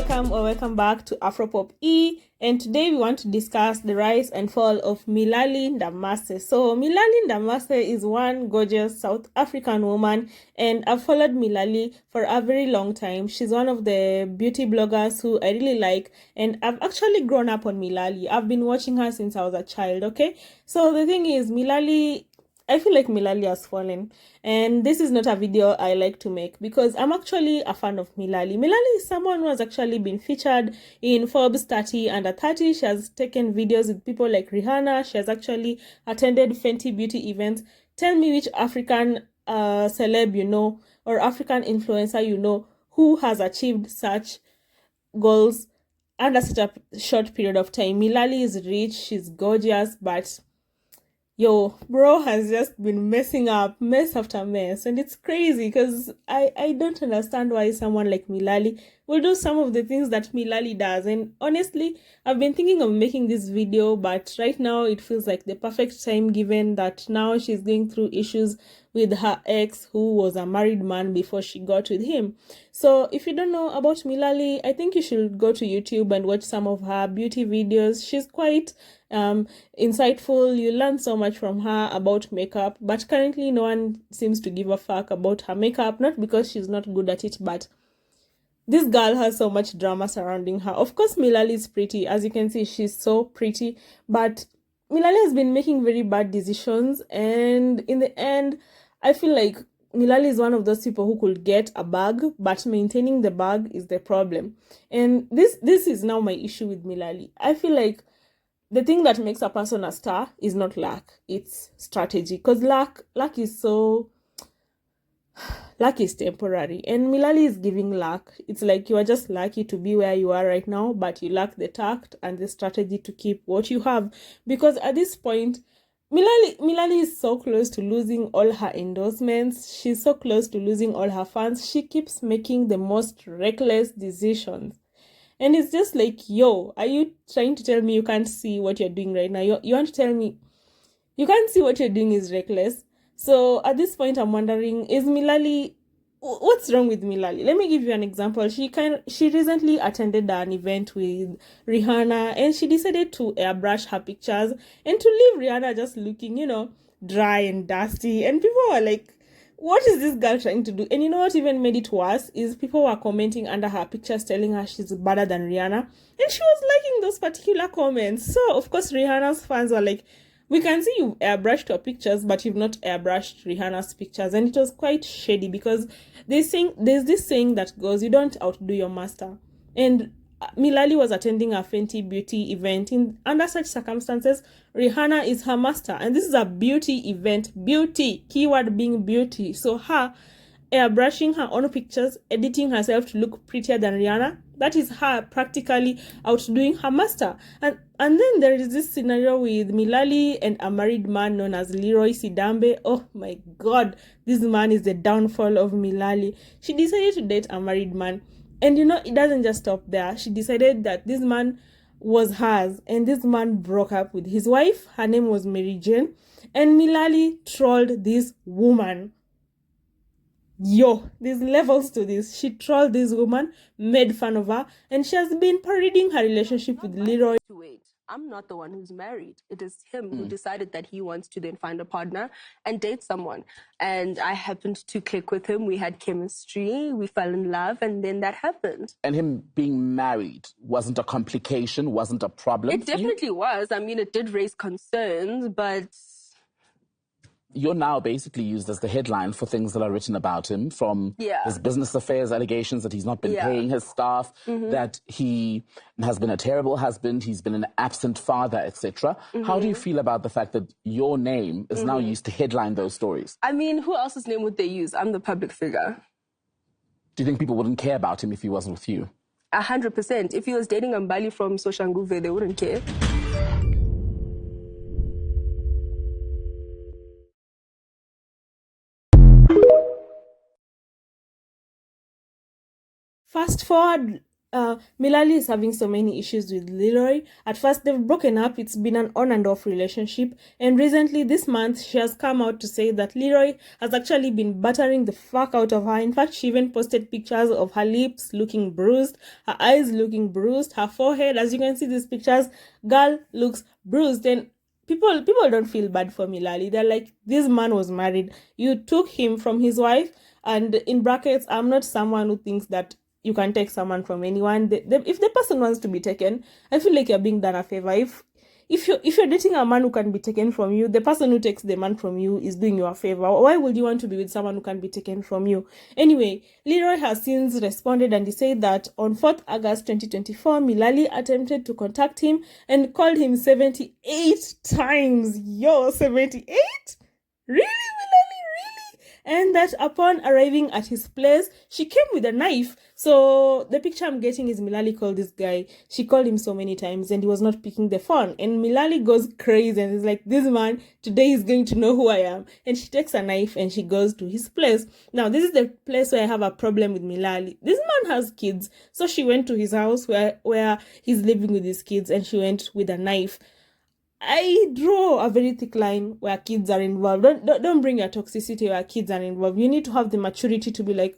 welcome back to Afropop E, and today we want to discuss the rise and fall of Mihlali Ndamase. So Mihlali Ndamase is one gorgeous South African woman, and I've followed Mihlali for a very long time. She's one of the beauty bloggers who I really like, and I've actually grown up on Mihlali. I've been watching her since I was a child, okay? So the thing is, I feel like Mihlali has fallen, and this is not a video I like to make because I'm actually a fan of Mihlali. Mihlali is someone who has actually been featured in Forbes 30 under 30. She has taken videos with people like Rihanna. She has actually attended Fenty beauty events. Tell me which African celeb you know or African influencer you know who has achieved such goals under such a short period of time. Mihlali is rich, she's gorgeous, but yo, bro has just been messing up mess after mess, and it's crazy because I don't understand why someone like Mihlali will do some of the things that Mihlali does. And honestly, I've been thinking of making this video, but right now it feels like the perfect time, given that now she's going through issues with her ex, who was a married man before she got with him. So if you don't know about Mihlali, I think you should go to YouTube and watch some of her beauty videos. She's quite insightful. You learn so much from her about makeup, but currently no one seems to give a fuck about her makeup, not because she's not good at it, but this girl has so much drama surrounding her. Of course, Mihlali is pretty. As you can see, she's so pretty, but Mihlali has been making very bad decisions, and in the end, I feel like Mihlali is one of those people who could get a bag, but maintaining the bag is the problem. And this is now my issue with Mihlali. I feel like the thing that makes a person a star is not luck, it's strategy. Because luck is temporary, and Mihlali is giving luck. It's like you are just lucky to be where you are right now, but you lack the tact and the strategy to keep what you have. Because at this point, Mihlali is so close to losing all her endorsements. She's so close to losing all her fans. She keeps making the most reckless decisions. And it's just like, yo, are you trying to tell me you can't see what you're doing right now? You want to tell me you can't see what you're doing is reckless? So at this point, I'm wondering, is Mihlali, what's wrong with Mihlali? Let me give you an example. She recently attended an event with Rihanna, and she decided to airbrush her pictures and to leave Rihanna just looking, dry and dusty. And people were like, what is this girl trying to do? And you know what even made it worse is people were commenting under her pictures telling her she's better than Rihanna. And she was liking those particular comments. So, of course, Rihanna's fans were like, we can see you've airbrushed your pictures, but you've not airbrushed Rihanna's pictures. And it was quite shady because there's this saying that goes, you don't outdo your master. And Mihlali was attending a Fenty beauty event. Under such circumstances, Rihanna is her master. And this is a beauty event. Beauty. Keyword being beauty. So her airbrushing her own pictures, editing herself to look prettier than Rihanna, that is her practically outdoing her master. And then there is this scenario with Mihlali and a married man known as Leroy Sidambe. Oh my god, this man is the downfall of Mihlali. She decided to date a married man. And it doesn't just stop there. She decided that this man was hers, and this man broke up with his wife. Her name was Mary Jane. And Mihlali trolled this woman. Yo, there's levels to this. She trolled this woman, made fun of her, and she has been parading her relationship with Leroy. Wait, I'm not the one who's married. It is him who decided that he wants to then find a partner and date someone. And I happened to click with him. We had chemistry, we fell in love, and then that happened. And him being married wasn't a complication, wasn't a problem? It definitely was. I mean, it did raise concerns, but you're now basically used as the headline for things that are written about him, from his business affairs allegations that he's not been paying his staff, that he has been a terrible husband, he's been an absent father, etc. How do you feel about the fact that your name is now used to headline those stories? I mean, who else's name would they use? I'm the public figure. Do you think people wouldn't care about him if he wasn't with you? 100%. If he was dating Mbali from Soshanguve, they wouldn't care. Fast forward Mihlali is having so many issues with Leroy. At first, they've broken up. It's been an on and off relationship. And recently, this month, she has come out to say that Leroy has actually been battering the fuck out of her. In fact, she even posted pictures of her lips looking bruised, her eyes looking bruised, her forehead. As you can see these pictures, girl looks bruised. And people don't feel bad for Mihlali. They're like, this man was married. You took him from his wife. And in brackets, I'm not someone who thinks that you can take someone from anyone. If the person wants to be taken, I feel like you're being done a favor. If you're dating a man who can be taken from you, the person who takes the man from you is doing you a favor. Why would you want to be with someone who can be taken from you? Anyway, Leroy has since responded, and he said that on 4th August 2024, Mihlali attempted to contact him and called him 78 times. Yo, 78? Really, Mihlali? Really? And that upon arriving at his place, she came with a knife. So the picture I'm getting is Mihlali called this guy. She called him so many times and he was not picking the phone. And Mihlali goes crazy and is like, this man today is going to know who I am. And she takes a knife and she goes to his place. Now, this is the place where I have a problem with Mihlali. This man has kids. So she went to his house where he's living with his kids, and she went with a knife. I draw a very thick line where kids are involved. Don't bring your toxicity where kids are involved. You need to have the maturity to be like,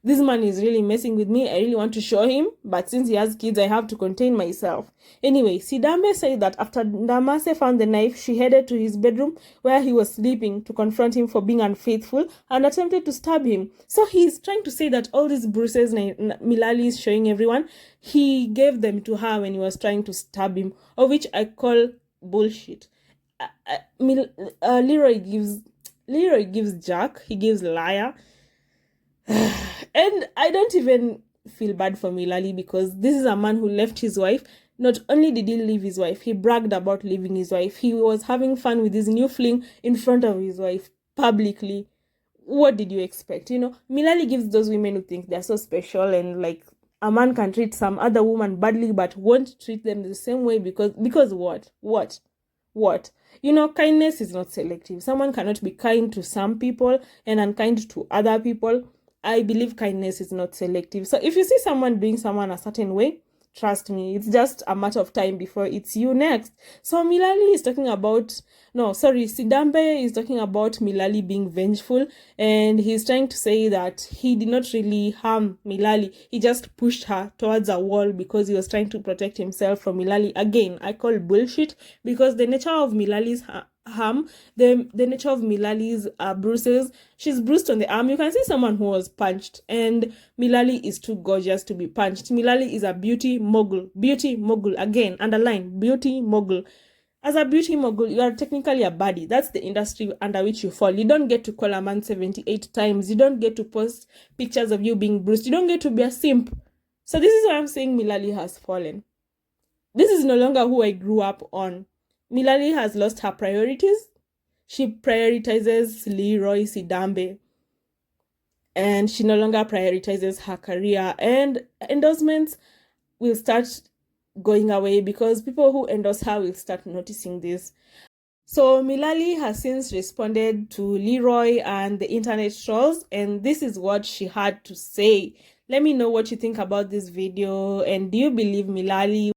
this man is really messing with me. I really want to show him, but since he has kids, I have to contain myself. Anyway, Sidambe said that after Ndamase found the knife, she headed to his bedroom where he was sleeping to confront him for being unfaithful and attempted to stab him. So he's trying to say that all these bruises Mihlali is showing everyone, he gave them to her when he was trying to stab him, of which I call bullshit. Leroy gives Jack, he gives liar. And I don't even feel bad for Mihlali, because this is a man who left his wife. Not only did he leave his wife, he bragged about leaving his wife. He was having fun with his new fling in front of his wife publicly. What did you expect? Mihlali gives those women who think they're so special, and like a man can treat some other woman badly but won't treat them the same way because what? Kindness is not selective. Someone cannot be kind to some people and unkind to other people. I believe kindness is not selective. So if you see someone doing someone a certain way, trust me, it's just a matter of time before it's you next. So Sidambe is talking about Mihlali being vengeful, and he's trying to say that he did not really harm Mihlali. He just pushed her towards a wall because he was trying to protect himself from Mihlali. Again, I call bullshit, because the nature of Mihlali's harm, the nature of Mihlali's bruises, she's bruised on the arm. You can see someone who was punched, and Mihlali is too gorgeous to be punched. Mihlali is a beauty mogul. Again, underline, beauty mogul. As a beauty mogul, you are technically a baddie. That's the industry under which you fall. You don't get to call a man 78 times. You don't get to post pictures of you being bruised. You don't get to be a simp. So this is why I'm saying Mihlali has fallen. This is no longer who I grew up on. Mihlali has lost her priorities. She prioritizes Leroy Sidambe, and she no longer prioritizes her career, and endorsements will start going away because people who endorse her will start noticing this. So Mihlali has since responded to Leroy and the internet trolls, and this is what she had to say. Let me know what you think about this video, and do you believe Mihlali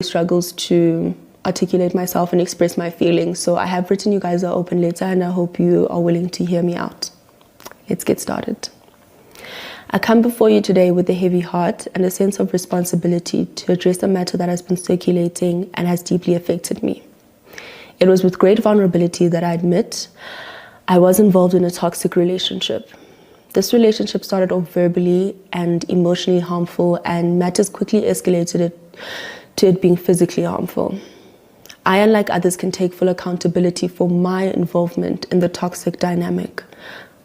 struggles to articulate myself and express my feelings? So I have written you guys an open letter, and I hope you are willing to hear me out. Let's get started. I come before you today with a heavy heart and a sense of responsibility to address a matter that has been circulating and has deeply affected me. It was with great vulnerability that I admit I was involved in a toxic relationship. This relationship started off verbally and emotionally harmful, and matters quickly escalated to it being physically harmful. I, unlike others, can take full accountability for my involvement in the toxic dynamic.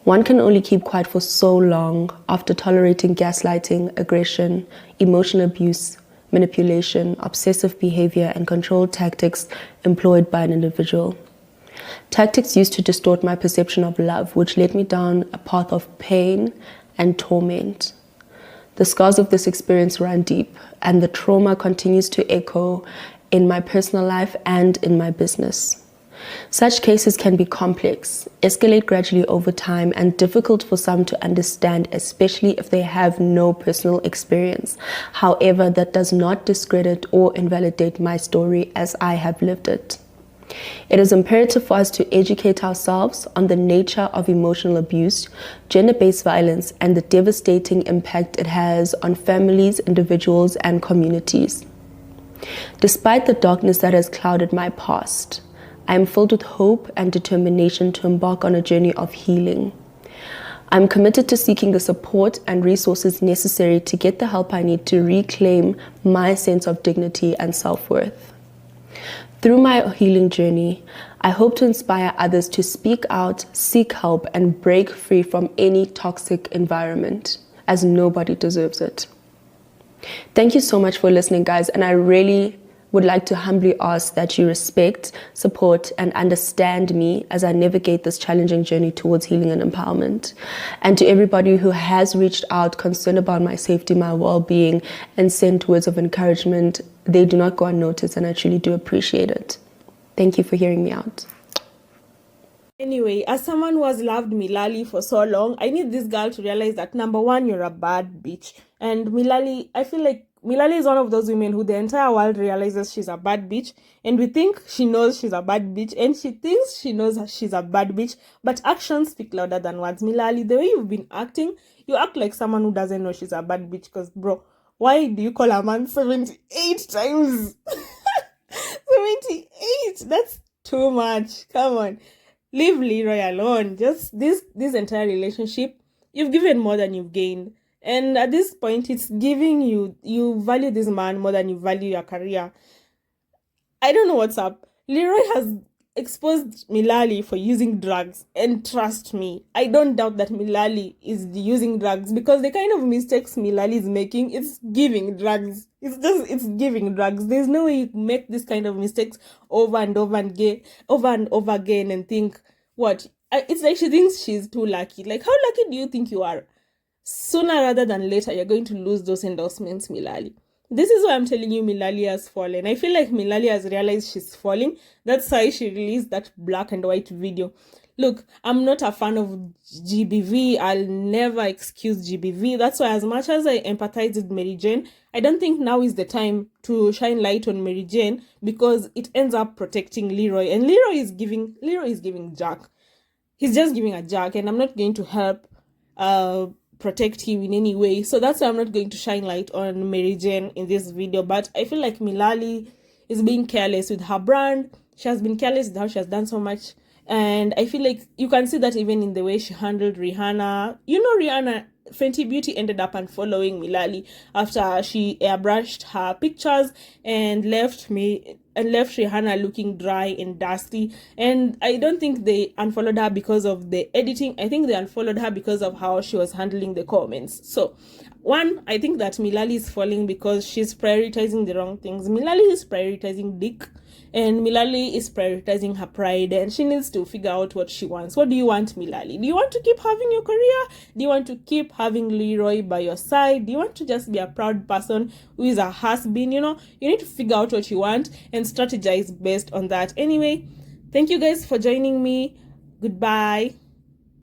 One can only keep quiet for so long after tolerating gaslighting, aggression, emotional abuse, manipulation, obsessive behavior, and control tactics employed by an individual. Tactics used to distort my perception of love, which led me down a path of pain and torment. The scars of this experience run deep, and the trauma continues to echo in my personal life and in my business. Such cases can be complex, escalate gradually over time, and difficult for some to understand, especially if they have no personal experience. However, that does not discredit or invalidate my story as I have lived it. It is imperative for us to educate ourselves on the nature of emotional abuse, gender-based violence, and the devastating impact it has on families, individuals, and communities. Despite the darkness that has clouded my past, I am filled with hope and determination to embark on a journey of healing. I'm committed to seeking the support and resources necessary to get the help I need to reclaim my sense of dignity and self-worth. Through my healing journey, I hope to inspire others to speak out, seek help, and break free from any toxic environment, as nobody deserves it. Thank you so much for listening, guys, and I really would like to humbly ask that you respect, support, and understand me as I navigate this challenging journey towards healing and empowerment. And to everybody who has reached out concerned about my safety, my well-being, and sent words of encouragement, they do not go unnoticed, and I truly do appreciate it. Thank you for hearing me out. Anyway, as someone who has loved Mihlali for so long, I need this girl to realize that, number one, you're a bad bitch. And Mihlali, I feel like Mihlali is one of those women who the entire world realizes she's a bad bitch, and we think she knows she's a bad bitch, and she thinks she knows she's a bad bitch, but actions speak louder than words. Mihlali, the way you've been acting, you act like someone who doesn't know she's a bad bitch, because, bro, why do you call a man 78 times? 78! That's too much. Come on. Leave Leroy alone. Just this entire relationship, you've given more than you've gained. And at this point, it's giving you value this man more than you value your career. I don't know what's up. Leroy has exposed Mihlali for using drugs. And trust me, I don't doubt that Mihlali is using drugs, because the kind of mistakes Mihlali is making, it's giving drugs. It's giving drugs. There's no way you make this kind of mistakes over and over again and think, what? It's like she thinks she's too lucky. Like, how lucky do you think you are? Sooner rather than later, you're going to lose those endorsements, Mihlali. This is why I'm telling you Mihlali has fallen. I feel like Mihlali has realized she's falling. That's why she released that black and white video. Look, I'm not a fan of GBV. I'll never excuse GBV. That's why, as much as I empathize with Mary Jane, I don't think now is the time to shine light on Mary Jane, because it ends up protecting Leroy. And Leroy is giving Jack. He's just giving a Jack, and I'm not going to help protect him in any way. So that's why I'm not going to shine light on Mary Jane in this video. But I feel like Mihlali is being careless with her brand. She has been careless with how she has done so much. And I feel like you can see that even in the way she handled Rihanna. You know, Rihanna, Fenty Beauty ended up unfollowing Mihlali after she airbrushed her pictures and left Rihanna looking dry and dusty. And I don't think they unfollowed her because of the editing. I think they unfollowed her because of how she was handling the comments. So, one, I think that Mihlali is falling because she's prioritizing the wrong things. Mihlali is prioritizing dick, and Mihlali is prioritizing her pride, and she needs to figure out what she wants. What do you want, Mihlali? Do you want to keep having your career? Do you want to keep having Leroy by your side? Do you want to just be a proud person who is a has-been? You know, you need to figure out what you want and strategize based on that. Anyway, thank you guys for joining me. Goodbye.